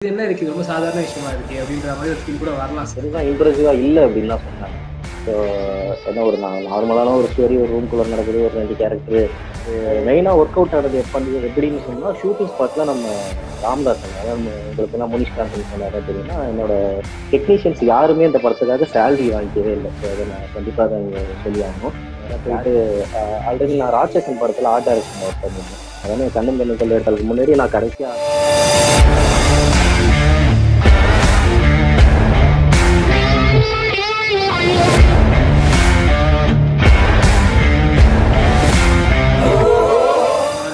இது என்ன இருக்கு ரொம்ப சாதாரண விஷயமா இருக்கு அப்படின்ற மாதிரி ஒரு ஃபீல் கூட வரலாம் சார். பெருசாக இம்ப்ரெசிவாக இல்லை அப்படின்னு தான் சொன்னாங்க. ஸோ என்ன ஒரு நார்மலான ஒரு ஸ்டோரி, ஒரு ரூம்குள்ளே நடக்குது, ஒரு 2 கேரக்டரு. மெயினாக ஒர்க் அவுட் ஆனது எப்படின்னு சொன்னால் ஷூட்டிங் ஸ்பாட்டில் நம்ம ராம்தாசன், அதாவது உங்களுக்கு நான் முனிஷ்காந்த் சொன்னாரே தெரியுமா, என்னோட டெக்னீஷியன்ஸ் யாருமே இந்த படத்துக்காக சேலரி வாங்கிக்கவே இல்லை. ஸோ அதை நான் கண்டிப்பாக அதை சொல்லி ஆகணும். ஏன்னா போயிட்டு ஆல்ரெடி நான் ராட்சசன் படத்தில் ஆர்ட் டைரக்ஷன் ஒர்க் பண்ணியிருந்தேன். அதாவது கண்ணன் கண்ணுக்கள் எடுத்ததுக்கு முன்னாடி நான் கடைசியாக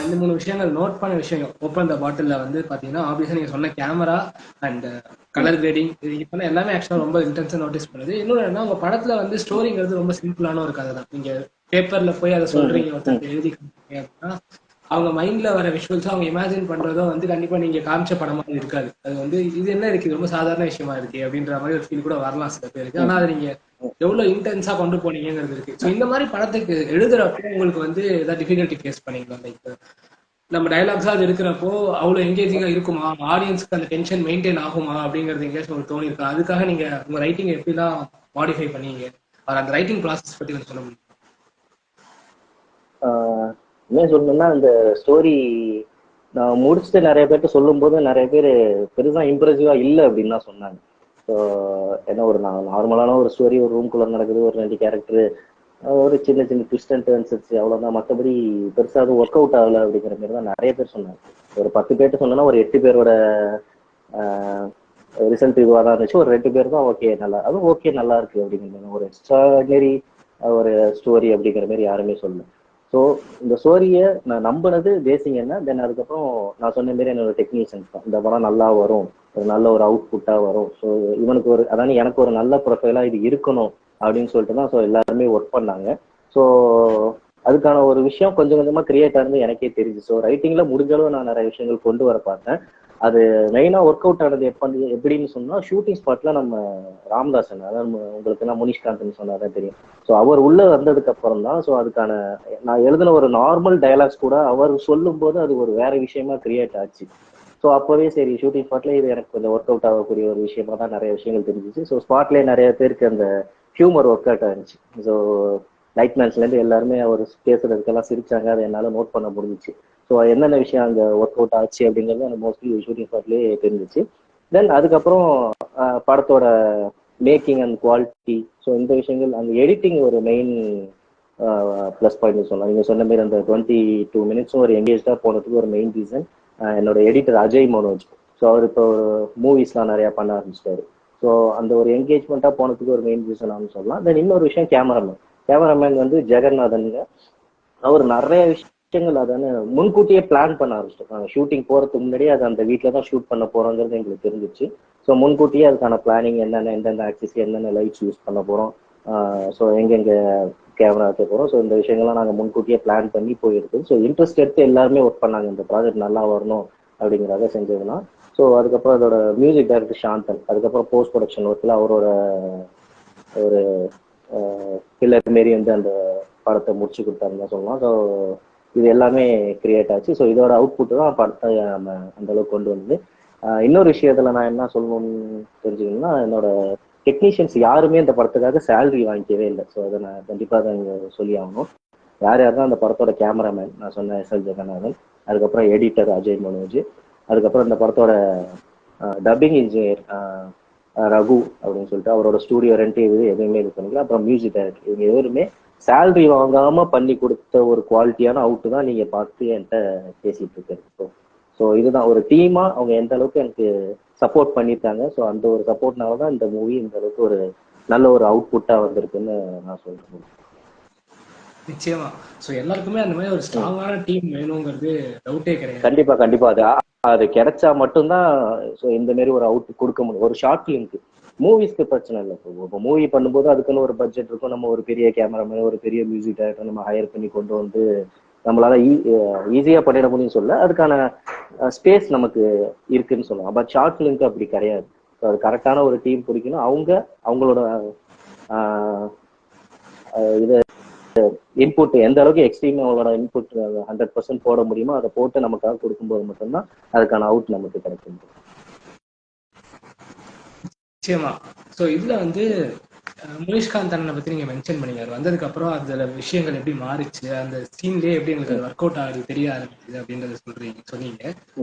ரெண்டு மூணு விஷயங்கள் நோட் பண்ண விஷயங்கள் ஓப்பன் த பாட்டில் வந்து பாத்தீங்கன்னா ஆப்வியஸா நீங்க சொன்ன கேமரா அண்ட் கலர் கிரேடிங் இது பண்ண எல்லாமே ஆக்சுவலா ரொம்ப இன்டென்ஸா நோட்டீஸ் பண்ணுது. இன்னொன்று என்ன, உங்க படத்துல வந்து ஸ்டோரிங்கிறது ரொம்ப சிம்பிளான ஒரு கதை தான். நீங்க பேப்பர்ல போய் அதை சொல்றீங்க, ஒருத்தர் எழுதி காமிக்கிறீங்க அப்படின்னா அவங்க மைண்ட்ல வர விஷுவல்ஸ் அவங்க இமேஜின் பண்றதோ வந்து கண்டிப்பா நீங்க காமிச்ச படமா இருக்காது. அது வந்து இது என்ன இருக்கு ரொம்ப சாதாரண விஷயமா இருக்கு அப்படின்ற மாதிரி ஒரு ஃபீல் கூட வரலாம் சில பேருக்கு. ஆனா அதை நீங்க எவ்வளவு இன்டென்ஸா கொண்டு போனீங்கிறது இருக்கு. ஸோ இந்த மாதிரி படத்துக்கு எழுதுறப்போ உங்களுக்கு வந்து ஏதாவது டிஃபிகல்ட்டி ஃபேஸ் பண்ணீங்களா? லைக் நம்ம டைலாக்ஸா அது இருக்கிறப்போ அவ்வளவு எங்கேஜிங்கா இருக்குமா, ஆடியன்ஸ்க்கு அந்த டென்ஷன் மெயின்டைன் ஆகுமா அப்படிங்கிறது எங்கேயாச்சும் உங்களுக்கு தோணி இருக்கா? அதுக்காக நீங்க உங்க ரைட்டிங் எப்படிலாம் மாடிஃபை பண்ணீங்க, அந்த ரைட்டிங் ப்ராசஸ் பத்தி கொஞ்சம் சொல்ல முடியும்? என்ன சொல்லணும்னா, இந்த ஸ்டோரி நான் முடிச்சுட்டு நிறைய பேர்ட்ட சொல்லும்போது நிறைய பேர் பெருசாக இம்ப்ரெசிவாக இல்லை அப்படின்னு தான் சொன்னாங்க. ஸோ என்ன ஒரு நார்மலான ஒரு ஸ்டோரி, ஒரு ரூம்குள்ளே நடக்குது, ஒரு 2 கேரக்டரு, ஒரு சின்ன சின்ன ட்விஸ்ட் அண்ட் டர்ன்ஸ் இருந்துச்சு, அவ்வளோதான். மற்றபடி பெருசாக அது ஒர்க் அவுட் ஆகலை அப்படிங்கிற மாதிரி தான் நிறைய பேர் சொன்னாங்க. ஒரு 10 பேர்ட்ட சொன்னோன்னா ஒரு 8 பேரோட ரிசல்ட் இதுவாக தான் இருந்துச்சு. ஒரு 2 பேர் தான் ஓகே நல்லா, அதுவும் ஓகே நல்லா இருக்கு அப்படிங்கிற மாதிரி, ஒரு எக்ஸ்ட்ராடனரி ஒரு ஸ்டோரி அப்படிங்கிற மாதிரி யாருமே சொல்லல. ஸோ இந்த ஸ்டோரியை நான் நம்பினது பேசிங் என்ன, தென் அதுக்கப்புறம் நான் சொன்ன மாரி என்னோட டெக்னீஷியன்ஸ் தான். இந்த படம் நல்லா வரும், ஒரு நல்ல ஒரு அவுட்புட்டாக வரும், ஸோ இவனுக்கு ஒரு, அதாவது எனக்கு ஒரு நல்ல ப்ரொஃபைலாக இது இருக்கணும் அப்படின்னு சொல்லிட்டு தான் ஸோ எல்லாருமே ஒர்க் பண்ணாங்க. ஸோ அதுக்கான ஒரு விஷயம் கொஞ்சம் கொஞ்சமாக கிரியேட் ஆனது எனக்கே தெரிஞ்சு. ஸோ ரைட்டிங்கில் முடிஞ்ச அளவு நான் நிறைய விஷயங்கள் கொண்டு வர பார்த்தேன். அது மெயினாக ஒர்க் அவுட் ஆனது எப்படின்னு சொன்னால் ஷூட்டிங் ஸ்பாட்டில் நம்ம ராம்தாசன், அதாவது உங்களுக்கு நான் முனிஷ்காந்த்னு சொன்னாதான் தெரியும். ஸோ அவர் உள்ள வந்ததுக்கு அப்புறம் தான் ஸோ அதுக்கான நான் எழுதின ஒரு நார்மல் டைலாக்ஸ் கூட அவர் சொல்லும் போது அது ஒரு வேற விஷயமா கிரியேட் ஆச்சு. ஸோ அப்போவே சரி, ஷூட்டிங் ஸ்பாட்ல இது எனக்கு கொஞ்சம் ஒர்க் அவுட் ஆகக்கூடிய ஒரு விஷயமா தான் நிறைய விஷயங்கள் தெரிஞ்சிச்சு. ஸோ ஸ்பாட்லேயே நிறைய பேருக்கு அந்த ஹியூமர் ஒர்க் அவுட் ஆயிருந்துச்சு. ஸோ லைட்மேன்ஸ்லேருந்து எல்லாருமே அவர் பேசுறதுக்கெல்லாம் சிரிச்சாங்க, அதை என்னால் நோட் பண்ண முடிஞ்சிச்சு. ஸோ என்னென்ன விஷயம் அங்கே ஒர்க் அவுட் ஆச்சு அப்படிங்கிறது எனக்கு மோஸ்ட்லி ஷூட்டிங் ஸ்பாட்லேயே தெரிஞ்சிச்சு. தென் அதுக்கப்புறம் படத்தோட மேக்கிங் அண்ட் குவாலிட்டி, ஸோ இந்த விஷயங்கள், அந்த எடிட்டிங் ஒரு மெயின் ப்ளஸ் பாயிண்ட் சொல்லலாம். நீங்கள் சொன்ன மாதிரி அந்த 22 மினிட்ஸும் ஒரு எங்கேஜாக போனதுக்கு ஒரு மெயின் ரீசன் என்னோட எடிட்டர் அஜய் மனோஜ். ஸோ அவர் இப்போ மூவிஸ்லாம் நிறையா பண்ண ஆரம்பிச்சிட்டாரு. ஸோ அந்த ஒரு என்கேஜ்மெண்ட்டாக போனதுக்கு ஒரு மெயின் ரீசன் சொல்லலாம். தென் இன்னொரு விஷயம், கேமராமேன் வந்து ஜெகநாதனுங்க. அவர் நிறைய விஷயங்கள் அதான முன்கூட்டியே பிளான் பண்ண ஆரம்பிச்சிட்டோம். ஷூட்டிங் போறதுக்கு முன்னாடியே அது அந்த வீட்டில் தான் ஷூட் பண்ண போறோங்கிறது எங்களுக்கு தெரிஞ்சிச்சு. ஸோ முன்கூட்டியே அதுக்கான பிளானிங், என்னென்ன எந்தெந்த ஆக்சிஸ், என்னென்ன லைட்ஸ் யூஸ் பண்ண போறோம், ஸோ எங்கெங்க கேமரா வைக்க போறோம், ஸோ இந்த விஷயங்கள்லாம் நாங்கள் முன்கூட்டியே பிளான் பண்ணி போயிருக்கு. ஸோ இன்ட்ரெஸ்ட் எடுத்து எல்லாருமே ஒர்க் பண்ணாங்க, இந்த ப்ராஜெக்ட் நல்லா வரணும் அப்படிங்கிறத செஞ்சதுன்னா. ஸோ அதுக்கப்புறம் அதோட மியூசிக் டைரக்டர் சாந்தன், அதுக்கப்புறம் போஸ்ட் ப்ரொடக்ஷன் ஒர்க்கில் அவரோட ஒரு பில்லர் மாரி வந்து அந்த படத்தை முடிச்சு கொடுத்தாருன்னு சொல்லலாம். ஸோ இது எல்லாமே கிரியேட் ஆச்சு. ஸோ இதோட அவுட்புட் தான் படத்தை நம்ம அந்த அளவுக்கு கொண்டு வந்தது. இன்னொரு விஷயத்துல நான் என்ன சொல்லணும்னு தெரிஞ்சுக்கணும்னா, என்னோட டெக்னீஷியன்ஸ் யாருமே இந்த படத்துக்காக சேலரி வாங்கிக்கவே இல்லை. ஸோ அதை நான் கண்டிப்பாக அதை சொல்லி ஆகணும். யார் யார் தான் அந்த படத்தோட கேமராமேன் நான் சொன்ன எஸ்.எல். ஜெகநாதன், அதுக்கப்புறம் எடிட்டர் அஜய் மனோஜ், அதுக்கப்புறம் இந்த படத்தோட டப்பிங் இன்ஜினியர் ரகு அப்படின்னு சொல்லிட்டு அவரோட ஸ்டூடியோ ரெண்ட் எதுவுமே இது பண்ணிக்கல, அப்புறம் மியூசிக் டைரக்டர், இவங்க எவருமே சேலரி வாங்காம பண்ணி கொடுத்த ஒரு குவாலிட்டியான அவுட்டு தான் நீங்க பார்த்து என்கிட்ட பேசிட்டு இருக்கிறது. ஸோ இதுதான் ஒரு டீமா அவங்க எந்த அளவுக்கு எனக்கு சப்போர்ட் பண்ணியிருக்காங்க. ஸோ அந்த ஒரு சப்போர்ட்னால தான் இந்த மூவி இந்த அளவுக்கு ஒரு நல்ல ஒரு அவுட்புட்டா வந்திருக்குன்னு நான் சொல்றேன். நிச்சயமா. ஸோ எல்லாருக்குமே அந்த மாதிரி ஒரு ஸ்ட்ராங்கான டீம் வேணுங்கிறது டவுட்டே கிடையாது. கண்டிப்பா கண்டிப்பா, அது அது கிடைச்சா மட்டும்தான் ஸோ இந்த மாதிரி ஒரு அவுட் கொடுக்க முடியும். ஒரு ஷார்ட் ஃபிலிம்க்கு, மூவிஸ்க்கு பிரச்சனை இல்லை. இப்போ மூவி பண்ணும்போது அதுக்குன்னு ஒரு பட்ஜெட் இருக்கும், நம்ம ஒரு பெரிய கேமராமேன், ஒரு பெரிய மியூசிக் டைரக்டர் நம்ம ஹையர் பண்ணி கொண்டு வந்து நம்மளால ஈஸியா பண்ணிட முடியும்னு சொல்ல, அதுக்கான ஸ்பேஸ் நமக்கு இருக்குன்னு சொல்லலாம். பட் ஷார்ட் ஃபிலிம்க்கு அப்படி கிடையாது. ஸோ அது கரெக்டான ஒரு டீம் பிடிக்கணும். அவங்களோட இது இன்புட் எந்த அளவுக்கு எக்ஸ்ட்ரீம் அவங்களோட இன்புட் 100% போட முடியுமோ அதை போட்டு நமக்காக கொடுக்கும்போது மட்டும்தான் அதுக்கான அவுட் நமக்கு கிடைக்கும். நிச்சயமா. ஸோ இதுல வந்து முனிஷ்காந்த் அண்ணனை பத்தி நீங்க மென்ஷன் பண்ணீங்க. அவர் வந்ததுக்கு அப்புறம் அதுல விஷயங்கள் எப்படி மாறிச்சு, அந்த சீன்லயே எப்படி எங்களுக்கு அது ஒர்க் அவுட் ஆகுது தெரிய ஆரம்பிக்குது அப்படின்றத சொன்னீங்க.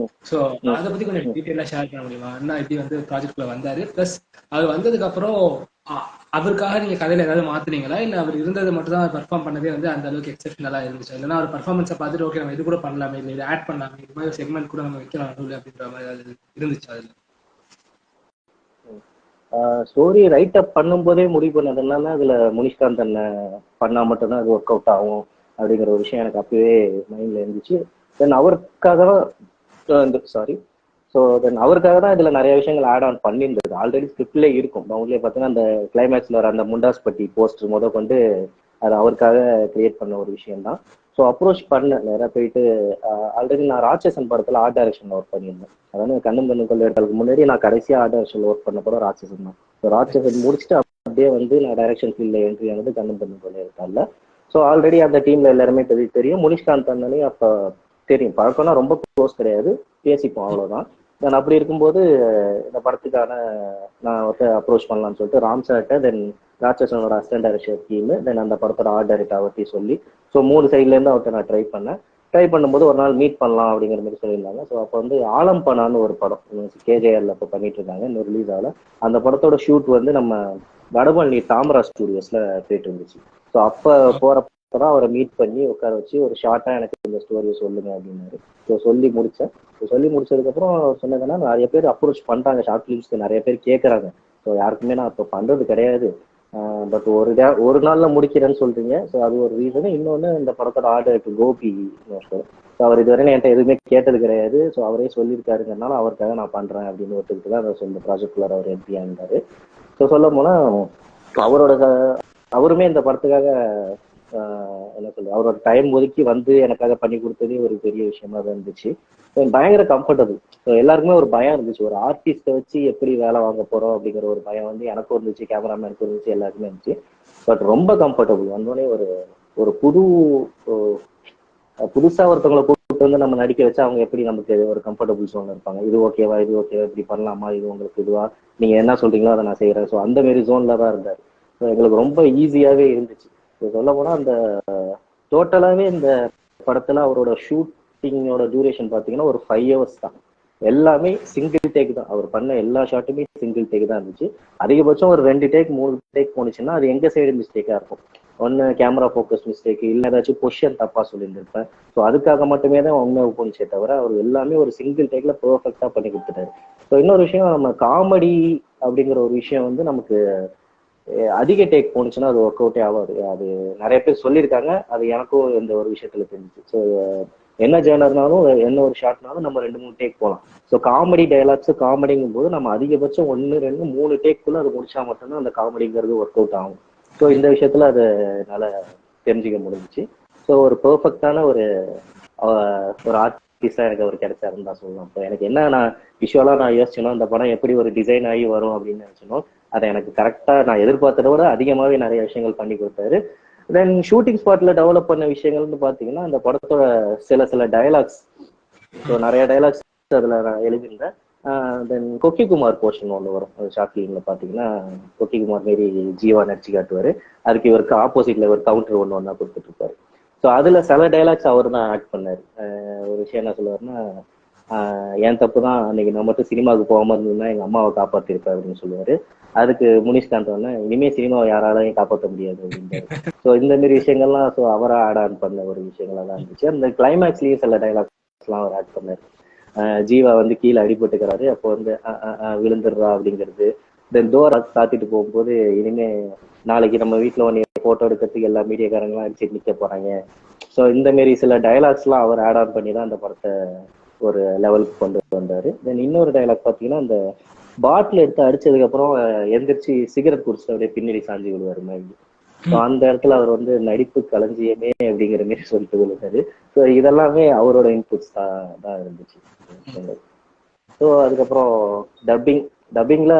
ஸோ அதை பத்தி கொஞ்சம் டீட்டெயிலாக ஷேர் பண்ண முடியுமா? அண்ணா எப்படி வந்து ப்ராஜெக்ட்குள்ள வந்தாரு, பிளஸ் அவர் வந்ததுக்கு அப்புறம் அவருக்காக நீங்க கதையில ஏதாவது மாத்துனீங்களா, இல்ல அவர் இருந்தது மட்டும் தான் பெர்ஃபார்ம் பண்ணதே வந்து அந்த அளவுக்கு எக்ஸெப்ஷனலா இருந்துச்சு? இல்லைன்னா அவர் பர்ஃபார்மன்ஸை பார்த்துட்டு ஓகே நம்ம இது கூட பண்ணலாமே, இல்லை இது ஆட் பண்ணலாமே, இது மாதிரி செக்மெண்ட் கூட நம்ம வைக்கலாம் நடுவில் அப்படின்ற மாதிரி அது இருந்துச்சு அதுல? ஸ்டோரி ரைட் அப் பண்ணும்போதே முடிவு பண்ணது என்னன்னா, அதுல முனிஷ்காந்த் அண்ணன் பண்ணா மட்டும்தான் அது ஒர்க் அவுட் ஆகும் அப்படிங்கிற ஒரு விஷயம் எனக்கு அப்பவே மைண்ட்ல இருந்துச்சு. தென் அவருக்காக தான் சாரி ஸோ தென் அவருக்காக தான் இதுல நிறைய விஷயங்கள் ஆட் ஆன் பண்ணியிருந்தது. ஆல்ரெடி ஸ்கிரிப்ட்ல இருக்கும். அவங்களே பார்த்தீங்கன்னா அந்த கிளைமேக்ஸ்ல வர அந்த முண்டாஸ்பட்டி போஸ்டர் முத கொண்டு அது அவருக்காக கிரியேட் பண்ண ஒரு விஷயம் தான். ஸோ அப்ரோச் பண்ண நேராக போயிட்டு ஆல்ரெடி நான் ராட்சசன் படத்துல ஆர்ட் டைரக்ஷன்ல ஒர்க் பண்ணியிருந்தேன். அதாவது கண்ணும் கண்ணும் கொள்ளையர்களுக்கு முன்னாடி நான் கடைசியா ஆர்ட் டைரக்ஷன்ல ஒர்க் பண்ண கூட ராட்சசன் தான். ஸோ ராட்சசன் முடிச்சுட்டு அப்படியே வந்து நான் டைரக்ஷன் ஃபீல்ட்ல என்ட்ரி ஆனது கண்ணும் கண்ணும் கொள்ளையர்கள். ஸோ ஆல்ரெடி அந்த டீம்ல எல்லாருமே தெரியும். முனிஷ்காந்த் அண்ணனையும் அப்ப தெரியும். பழக்கம்னா ரொம்ப க்ளோஸ் கிடையாது, பேசிப்போம் அவ்வளவுதான். நான் அப்படி இருக்கும்போது இந்த படத்துக்கான நான் வந்து அப்ரோச் பண்ணலாம்னு சொல்லிட்டு ராம் சார்ட்ட, தென் ராட்சசனோட அசிஸ்டன்ட் டைரக்டர் டீம், தென் அந்த படத்தோட ஆர்ட் டைரக்டர் அவர்த்தி சொல்லி, ஸோ 3 சைட்ல இருந்து அவர்கிட்ட நான் ட்ரை பண்ணேன். ட்ரை பண்ணும்போது ஒரு நாள் மீட் பண்ணலாம் அப்படிங்கிற மாதிரி சொல்லியிருந்தாங்க. ஸோ அப்போ வந்து ஆலம் பனான்னு ஒரு படம் கேஜேஆர்ல இப்போ பண்ணிட்டு இருக்காங்க, இன்னும் ரிலீஸ் ஆகல. அந்த படத்தோட ஷூட் வந்து நம்ம வடபழனி தாமரா ஸ்டுடியோஸ்ல போயிட்டு இருந்துச்சு. ஸோ அப்போ போறப்பதான் அவரை மீட் பண்ணி உட்கார வச்சு ஒரு ஷார்ட்டா எனக்கு இந்த ஸ்டோரியை சொல்லுங்க அப்படின்னாரு. ஸோ சொல்லி முடிச்சேன். சொல்லி முடிச்சதுக்கப்புறம் சொன்னதுன்னா நிறைய பேர் அப்ரோச் பண்றாங்க, ஷார்ட் ஃபிலிம்ஸ்க்கு நிறைய பேர் கேட்கறாங்க. ஸோ யாருக்குமே நான் இப்போ பண்றது கிடையாது. பட் ஒரு நாள்ல முடிக்கிறேன்னு சொல்றீங்க. ஸோ அது ஒரு ரீசன். இன்னொன்னு இந்த படத்தோட ஆர்ட் டைரக்டர் கோபி அவர் இதுவரை என்கிட்ட எதுவுமே கேட்டது கிடையாது. ஸோ அவரே சொல்லியிருக்காருங்கிறனால அவருக்காக நான் பண்றேன் அப்படின்னு ஒத்துக்கிட்டு தான் அந்த ப்ராஜெக்ட்குள்ளார அவர் எம்பி ஆனாரு. ஸோ சொல்ல போனா அவரோட அவருமே இந்த படத்துக்காக என்ன சொல்றது, அவரோட டைம் ஒதுக்கி வந்து எனக்காக பண்ணி கொடுத்ததே ஒரு பெரிய விஷயமா தான் இருந்துச்சு. பயங்கர கம்ஃபர்டபுள். எல்லாருக்குமே ஒரு பயம் இருந்துச்சு, ஒரு ஆர்டிஸ்ட வச்சு எப்படி வேலை வாங்க போறோம் அப்படிங்கிற ஒரு பயம் வந்து எனக்கும் இருந்துச்சு, கேமராமேனுக்கும் இருந்துச்சு, எல்லாருக்குமே இருந்துச்சு. பட் ரொம்ப கம்ஃபர்டபுள். வந்தோடனே ஒரு ஒரு புதுசா ஒருத்தவங்களை கூப்பிட்டு வந்து நம்ம நடிக்க வச்சா அவங்க எப்படி நமக்கு ஒரு கம்ஃபர்டபுள் ஜோன்ல இருப்பாங்க. இது ஓகேவா, இது ஓகேவா, இப்படி பண்ணலாமா, இது உங்களுக்கு இதுவா, நீங்க என்ன சொல்றீங்களோ அதை நான் செய்யறேன். ஸோ அந்த மாதிரி ஜோன்ல தான் இருந்தாரு. ஸோ எங்களுக்கு ரொம்ப ஈஸியாவே இருந்துச்சு. சொல்ல போனா அந்த டோட்டலாவே இந்த படத்துல அவரோட ஷூட்டிங்கோட டியூரேஷன் பாத்தீங்கன்னா ஒரு 5 hours தான். எல்லாமே சிங்கிள் டேக் தான். அவர் பண்ண எல்லா ஷாட்டுமே சிங்கிள் டேக் தான் இருந்துச்சு. அதிகபட்சம் ஒரு 2 டேக் 3 டேக் போனுச்சுன்னா அது எங்க சைடு மிஸ்டேக்கா இருக்கும். ஒன்னு கேமரா ஃபோக்கஸ் மிஸ்டேக், இல்ல ஏதாச்சும் பொசிஷன் தப்பா சொல்லியிருந்திருப்பேன். ஸோ அதுக்காக மட்டுமே தான் உண்மை போனுச்சே தவிர அவர் எல்லாமே ஒரு சிங்கிள் டேக்ல பெர்ஃபெக்டா பண்ணி கொடுத்துட்டாரு. ஸோ இன்னொரு விஷயம், நம்ம காமெடி அப்படிங்கிற ஒரு விஷயம் வந்து நமக்கு அதிக டேக் போனுச்சுன்னா அது ஒர்க் அவுட்டே ஆகாது. அது நிறைய பேர் சொல்லியிருக்காங்க. அது எனக்கும் இந்த ஒரு விஷயத்துல தெரிஞ்சுச்சு. ஸோ என்ன ஜேனர்னாலும் என்ன ஒரு ஷார்ட்னாலும் நம்ம 2-3 டேக் போகலாம். ஸோ காமெடி டைலாக்ஸ் காமெடிங்கும் போது நம்ம அதிகபட்சம் 1, 2, 3 டேக்குள்ள அது முடிச்சா மட்டும்தான் அந்த காமெடிங்கிறது ஒர்க் அவுட் ஆகும். ஸோ இந்த விஷயத்துல அது என்னால தெரிஞ்சுக்க முடிஞ்சிச்சு. ஸோ ஒரு பெர்ஃபெக்டான ஒரு ஆர்டிஸ்டா எனக்கு அவர் கிடைச்சாருன்னு தான் சொல்லலாம். இப்போ எனக்கு என்ன, நான் விஷுவலா நான் யோசிச்சேனோ இந்த படம் எப்படி ஒரு டிசைன் ஆகி வரும் அப்படின்னு நினைச்சனோ அதை எனக்கு கரெக்டா நான் எதிர்பார்த்ததை விட அதிகமாவே நிறைய விஷயங்கள் பண்ணி கொடுத்தாரு. தென் ஷூட்டிங் ஸ்பாட்ல டெவலப் பண்ண விஷயங்கள்னு பாத்தீங்கன்னா அந்த படத்தோட சில டயலாக்ஸ், ஸோ நிறைய டைலாக்ஸ் அதுல நான் எழுதியிருந்தேன். தென் கொக்கிக்குமார் போர்ஷன் ஒன்று வரும் அது ஷார்ட் ஃபிலிம்ல பாத்தீங்கன்னா. கொக்கிக்குமார் மாரி ஜீவா நடிச்சு காட்டுவாரு. அதுக்கு இவருக்கு ஆப்போசிட்ல ஒரு கவுண்டர் ஒண்ணா கொடுத்துட்டு இருப்பாரு. ஸோ அதுல சில டைலாக்ஸ் அவர் தான் ஆக்ட் பண்ணாரு. ஒரு விஷயம் என்ன சொல்லுவாருன்னா, என் தப்பு தான் அன்னைக்கு நான் மட்டும் சினிமாவுக்கு போகாம இருந்ததுன்னா எங்க அம்மாவை காப்பாத்திருப்பேன் அப்படின்னு சொல்லுவாரு. அதுக்கு முனிஷ்காந்த் வந்து இனிமே சினிமாவை யாராலையும் காப்பாற்ற முடியாது அப்படின்றாரு. ஸோ இந்த மாதிரி விஷயங்கள்லாம் ஸோ அவரா ஆட் ஆன் பண்ண ஒரு விஷயங்களா தான் இருந்துச்சு. அந்த கிளைமேக்ஸ்லயும் சில டைலாக்ஸ் எல்லாம் அவர் ஆட் பண்ணாரு. ஜீவா வந்து கீழே அடிபட்டுக்கிறாரு, அப்போ வந்து விழுந்துடுறா அப்படிங்கிறது. தென் டோர் சாத்திட்டு போகும்போது இனிமே நாளைக்கு நம்ம வீட்டுல ஒன்று போட்டோ எடுக்கிறதுக்கு எல்லா மீடியாக்காரங்களாம் அடிச்சுட்டு நிக்க போறாங்க. ஸோ இந்த மாரி சில டைலாக்ஸ் எல்லாம் அவர் ஆட் ஆன் பண்ணி தான் அந்த படத்தை ஒரு லெவலுக்கு கொண்டு வந்தாரு. தென் இன்னொரு டைலாக் பாத்தீங்கன்னா, அந்த பாட்டில் எடுத்து அடிச்சதுக்கு அப்புறம் எந்திரிச்சு சிகரெட் குடிச்சிட்டு அப்படியே பின்னாடி சாஞ்சி விடுவாரு மாதிரி. ஸோ அந்த இடத்துல அவர் வந்து நடிப்பு களஞ்சியமே அப்படிங்கிற மாதிரி சொல்லிட்டு விழுந்தாரு. ஸோ இதெல்லாமே அவரோட இன்புட்ஸ் தான் இருந்துச்சு. ஸோ அதுக்கப்புறம் டப்பிங்ல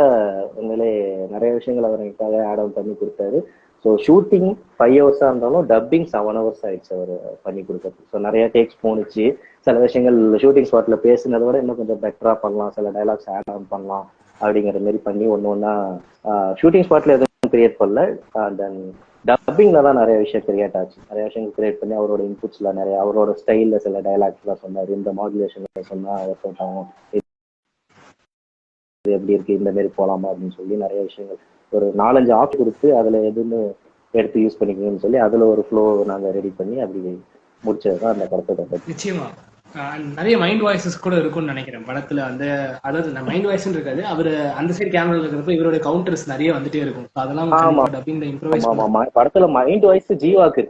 உண்மையிலே நிறைய விஷயங்கள் அவர் எனக்காக ஆட் ஆன் பண்ணி கொடுத்தாரு. ஸோ ஷூட்டிங் 5 hours இருந்தாலும் டப்பிங் 7 hours ஆயிடுச்சு அவர் பண்ணி கொடுத்தது. ஸோ நிறைய டேக்ஸ் போனுச்சு. சில விஷயங்கள் ஷூட்டிங் ஸ்பாட்ல பேசுனதை விட இன்னும் கொஞ்சம் பெட்டரா பண்ணலாம், சில டைலாக்ஸ் ஆட் ஆன் பண்ணலாம் அப்படிங்கிற மாதிரி பண்ணி ஒன்னா ஷூட்டிங் ஸ்பாட்ல எதுவும் கிரியேட் பண்ணல. தென் டப்பிங்ல தான் நிறைய விஷயம் கிரியேட் ஆச்சு. நிறைய விஷயங்கள் கிரியேட் பண்ணி அவரோட இன்புட்ஸ்ல நிறைய அவரோட ஸ்டைல்ல சில டைலாக்ஸ்லாம் சொன்னாரு. இந்த மாடுலேஷன்ல சொன்னா இது எப்படி இருக்கு, இந்த மாதிரி போலாமா அப்படின்னு சொல்லி நிறைய விஷயங்கள் ஒரு 4-5 ஆப் கொடுத்து அதுல எதுன்னு எடுத்து யூஸ் பண்ணிக்கணும்னு சொல்லி அதுல ஒரு ஃப்ளோ நாங்க ரெடி பண்ணி அப்படி முடிச்சதுதான் அந்த படத்தோட பத்தி. நிச்சயமா நிறைய மைண்ட் வாய்ஸஸ் கூட இருக்கும்னு நினைக்கிறேன் படத்துல. அந்த அதாவது மைண்ட் வாய்ஸ் இருக்காது, அவரு அந்த சைடு கேமரா இருக்கிறப்ப இவரோட கவுண்டர்ஸ் நிறைய வந்துட்டே இருக்கும். அதெல்லாம் படத்துல மைண்ட் வாய்ஸ் ஜீவாவுக்கு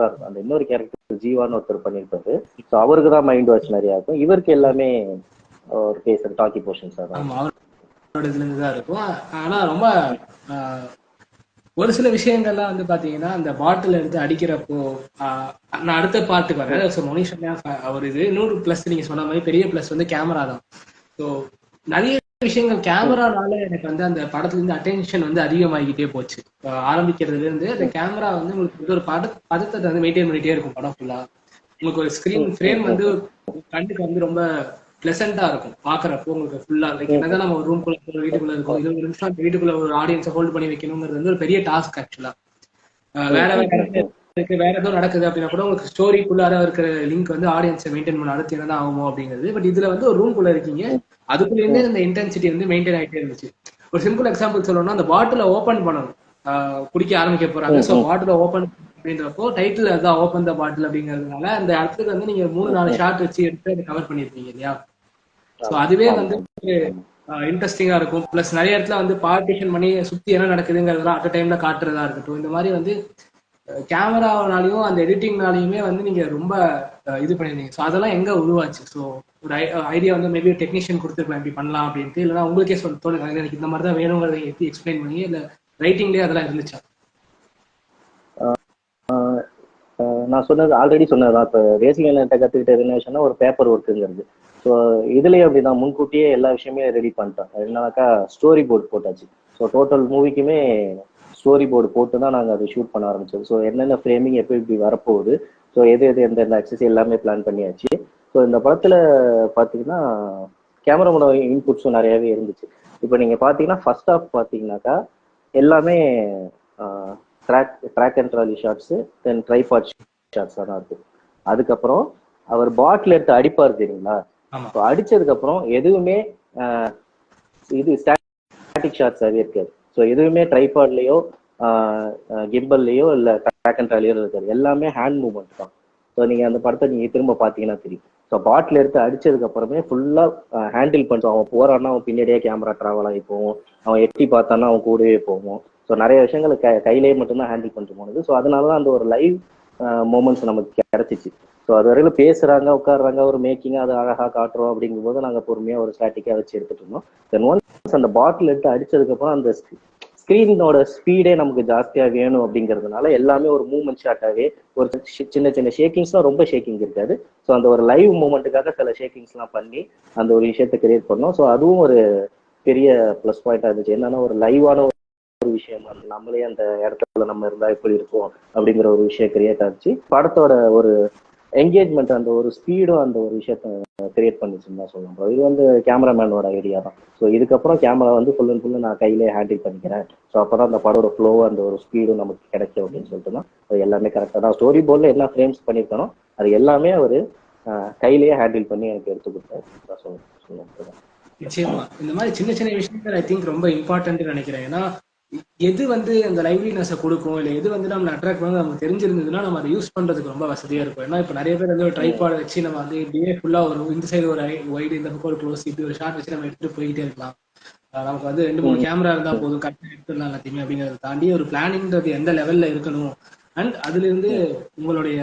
தான் இருக்கும். அந்த இன்னொரு கேரக்டர் ஜீவான்னு ஒருத்தர் பண்ணிருப்பாரு. ஸோ அவருக்கு தான் மைண்ட் வாய்ஸ் நிறைய இருக்கும். இவருக்கு எல்லாமே ஒரு பேசுற டாக்கி போர்ஷன்ஸ் அவரோட இதுல இருந்து தான் இருக்கும். ஆனா ரொம்ப ஒரு சில விஷயங்கள்லாம் வந்து பாத்தீங்கன்னா அந்த பாட்டில் எடுத்து அடிக்கிறப்போ நான் அடுத்த பாட்டுக்கு வரேன். மோனிஷா அவர் இது 100+ நீங்க சொன்ன மாதிரி பெரிய பிளஸ் வந்து கேமரா தான். ஸோ நிறைய விஷயங்கள் கேமரானால எனக்கு வந்து அந்த படத்துல இருந்து அட்டென்ஷன் வந்து அதிகமாகிட்டே போச்சு. ஆரம்பிக்கிறதுல இருந்து அந்த கேமரா வந்து உங்களுக்கு ஒரு பதத்தை வந்து மெயின்டைன் பண்ணிட்டே இருக்கும் படம் ஃபுல்லா. உங்களுக்கு ஒரு ஸ்கிரீன் ஃப்ரேம் வந்து கண்ணுக்கு வந்து ரொம்ப பிளசண்டா இருக்கும் பாக்குறப்போ. உங்களுக்கு ஃபுல்லா லைக் என்னதான் நம்ம ஒரு ரூம்குள்ள வீட்டுக்குள்ள இருக்கும், 20 நிமிஷம் வீட்டுக்குள்ள ஒரு ஆடியன்ஸை ஹோல்ட் பண்ணி வைக்கணுங்கிறது வந்து ஒரு பெரிய டாஸ்க் ஆக்சுவலா. வேற வேற ஏதோ நடக்குது அப்படின்னா கூட உங்களுக்கு ஸ்டோரிக்குள்ளார இருக்கிற லிங்க் வந்து ஆடியன்ஸை மெயின்டைன் பண்ண அடுத்து என்னதான் ஆகுமோ அப்படிங்கிறது. பட் இதுல வந்து ஒரு ரூம்குள்ள இருக்கீங்க, அதுக்குள்ளேருந்தே அந்த இன்டென்சிட்டி வந்து மெயின்டைன் ஆகிட்டே இருந்துச்சு. ஒரு சிம்பிள் எக்ஸாம்பிள் சொல்லணும்னா அந்த பாட்டில ஓபன் பண்ணணும், குடிக்க ஆரம்பிக்க போறாங்க. ஸோ பாட்டில ஓபன் அப்படின்றப்போ டைட்டில் அதான் ஓபன் த பாட்டில் அப்படிங்கிறதுனால அந்த இடத்துக்கு வந்து நீங்க 3-4 ஷாட் வச்சு எடுத்து அதை கவர் பண்ணிருப்பீங்க இல்லையா. ஸோ அதுவே வந்து இன்ட்ரெஸ்டிங்கா இருக்கும். பிளஸ் நிறைய இடத்துல வந்து பார்ட்டிஷன் பண்ணி சுத்தி என்ன நடக்குதுங்கிறதெல்லாம் அட் டைம்ல காட்டுறதா இருக்கட்டும். இந்த மாதிரி வந்து கேமரானாலையும் அந்த எடிட்டிங்னாலையுமே வந்து நீங்க ரொம்ப இது பண்ணிருந்தீங்க. ஸோ அதெல்லாம் எங்க உருவாச்சு? ஸோ ஒரு ஐடியா வந்து மேபி டெக்னீஷியன் கொடுத்துருக்கலாம் இப்படி பண்ணலாம் அப்படின்ட்டு, இல்லைன்னா உங்களுக்கே தோணுங்க எனக்கு இந்த மாதிரி தான் வேணுங்கிறத எப்படி எக்ஸ்பிளைன் பண்ணி இல்லை ரைட்டிங்லேயே அதெல்லாம் இருந்துச்சா? நான் சொன்னது ஆல்ரெடி சொன்னதுதான். இப்போ பேசிக் என்கிட்ட கற்றுக்கிட்ட என்ன விஷயம்னா ஒரு பேப்பர் ஒர்க்குங்கிறது. ஸோ இதுலேயே அப்படிதான் முன்கூட்டியே எல்லா விஷயமே ரெடி பண்ணிட்டோம். என்னன்னாக்கா ஸ்டோரி போர்டு போட்டாச்சு. ஸோ டோட்டல் மூவிக்குமே ஸ்டோரி போர்டு போட்டு தான் நாங்கள் அதை ஷூட் பண்ண ஆரம்பிச்சோம். ஸோ என்னென்ன ஃப்ரேமிங் எப்படி எப்படி வரப்போகுது, ஸோ எது எந்தெந்த ஆக்சஸ் எல்லாமே பிளான் பண்ணியாச்சு. ஸோ இந்த படத்தில் பார்த்தீங்கன்னா கேமராவோட இன்புட்ஸும் நிறையாவே இருந்துச்சு. இப்போ நீங்கள் பார்த்தீங்கன்னா ஃபர்ஸ்ட் ஆஃப் பார்த்தீங்கன்னாக்கா எல்லாமே track and trolley shots, then tripod ஷாட்ஸாக தான் இருக்கு. அதுக்கப்புறம் அவர் பாட்டில் எடுத்து அடிப்பார் தெரியுங்களா. ஸோ அடிச்சதுக்கப்புறம் எதுவுமே இது ஸ்டாட்டிக் ஷாட்ஸாகவே இருக்காது. ஸோ எதுவுமே ட்ரைபாட்லேயோ கிம்பல்லையோ இல்லை ட்ராக் அண்ட் ட்ராலியோ இருக்காது. எல்லாமே ஹேண்ட் மூவ்மெண்ட் தான். ஸோ நீங்கள் அந்த படத்தை நீங்கள் திரும்ப பார்த்தீங்கன்னா தெரியும். ஸோ பாட்டில் எடுத்து அடிச்சதுக்கு அப்புறமே ஃபுல்லாக ஹேண்டில் பண்ணுறோம். அவன் போறான்னா அவன் பின்னாடியே கேமரா ட்ராவல் ஆகி போவோம், அவன் எட்டி பார்த்தான்னா அவன் கூடவே போவோம். ஸோ நிறைய விஷயங்கள் கையிலேயே மட்டும்தான் ஹேண்டில் பண்ணிட்டு போனது. ஸோ அதனால தான் அந்த ஒரு லைவ் மூமெண்ட்ஸ் நமக்கு கிடைச்சிச்சு. ஸோ அது வரையிலும் பேசுறாங்க, உட்காடுறாங்க, ஒரு மேக்கிங்காக அதை அழகாக காட்டுறோம். அப்படிங்கும்போது நாங்கள் பொறுமையாக ஒரு ஸ்டாட்டிக்காக வச்சு எடுத்துட்டு இருந்தோம். தென் ஒன்ஸ் அந்த பாட்டில் எடுத்து அடிச்சதுக்கப்புறம் அந்த ஸ்க்ரீனோட ஸ்பீடே நமக்கு ஜாஸ்தியாக வேணும் அப்படிங்கிறதுனால எல்லாமே ஒரு மூவ்மெண்ட் ஷாட்டாகவே ஒரு சின்ன சின்ன ஷேக்கிங்ஸ்லாம், ரொம்ப ஷேக்கிங் இருக்காது. ஸோ அந்த ஒரு லைவ் மூமெண்ட்டுக்காக சில ஷேக்கிங்ஸ்லாம் பண்ணி அந்த ஒரு விஷயத்தை கிரியேட் பண்ணோம். ஸோ அதுவும் ஒரு பெரிய ப்ளஸ் பாயிண்டாக இருந்துச்சு. என்னன்னா ஒரு லைவான ஒரு விஷயமா இருக்கு. நம்மளே அந்த இடத்துல நம்ம இருந்தா எப்படி இருக்கும் அப்படிங்கிற ஒரு விஷயம் கிரியேட் ஆச்சு. படத்தோட ஒரு என்கேஜ்மெண்ட், அந்த ஒரு ஸ்பீடும் அந்த ஒரு விஷயத்த கிரியேட் பண்ணிச்சுன்னு தான் சொல்லலாம். இது வந்து கேமராமேனோட ஐடியா தான். ஸோ இதுக்கப்புறம் கேமரா வந்து ஃபுல் அண்ட் ஃபுல்லு நான் கையிலே ஹேண்டில் பண்ணிக்கிறேன். ஸோ அப்போதான் அந்த படோட ஃப்ளோ அந்த ஒரு ஸ்பீடும் நமக்கு கிடைக்கும் அப்படின்னு சொல்லிட்டு தான் அது எல்லாமே கரெக்டாக தான். ஸ்டோரி போர்டில் என்ன ஃப்ரேம்ஸ் பண்ணியிருக்கணும் அது எல்லாமே அவர் கையிலேயே ஹேண்டில் பண்ணி எனக்கு எடுத்து கொடுத்தாரு சொல்லுவேன். நிச்சயமா இந்த மாதிரி சின்ன சின்ன விஷயங்கள் ஐ திங்க் ரொம்ப இம்பார்ட்டன்ட் நினைக்கிறேன். ஏன்னா எது வந்து அந்த லைவ்லினஸை கொடுக்கும், இல்லை எது வந்து நம்ம அட்ராக்ட் பண்ணி நமக்கு தெரிஞ்சிருந்ததுன்னா நம்ம அதை யூஸ் பண்றதுக்கு ரொம்ப வசதியா இருக்கும். ஏன்னா இப்போ நிறைய பேர் வந்து ஒரு ட்ரைபாட் வச்சு நம்ம வந்து டே ஃபுல்லா ஒரு இந்த சைடு ஒரு வைடு, இந்த பக்கம் ஒரு க்ளோஸ், இப்படி ஒரு ஷாட் வச்சு நம்ம எடுத்துட்டு போயிட்டே இருக்கலாம். நமக்கு வந்து 2-3 கேமரா இருந்தா போதும், கரெக்டாக எடுத்துடலாம் எல்லாத்தையுமே. அப்படிங்கிறத தாண்டி ஒரு பிளானிங்கிறது எந்த லெவல்ல இருக்கணும், அண்ட் அதுல இருந்து உங்களுடைய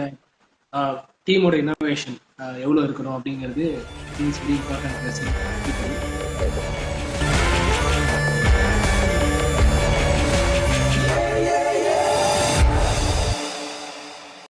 டீமோட இன்னோவேஷன் எவ்வளவு இருக்கணும் அப்படிங்கிறது இம்பார்ட்டன்ட்.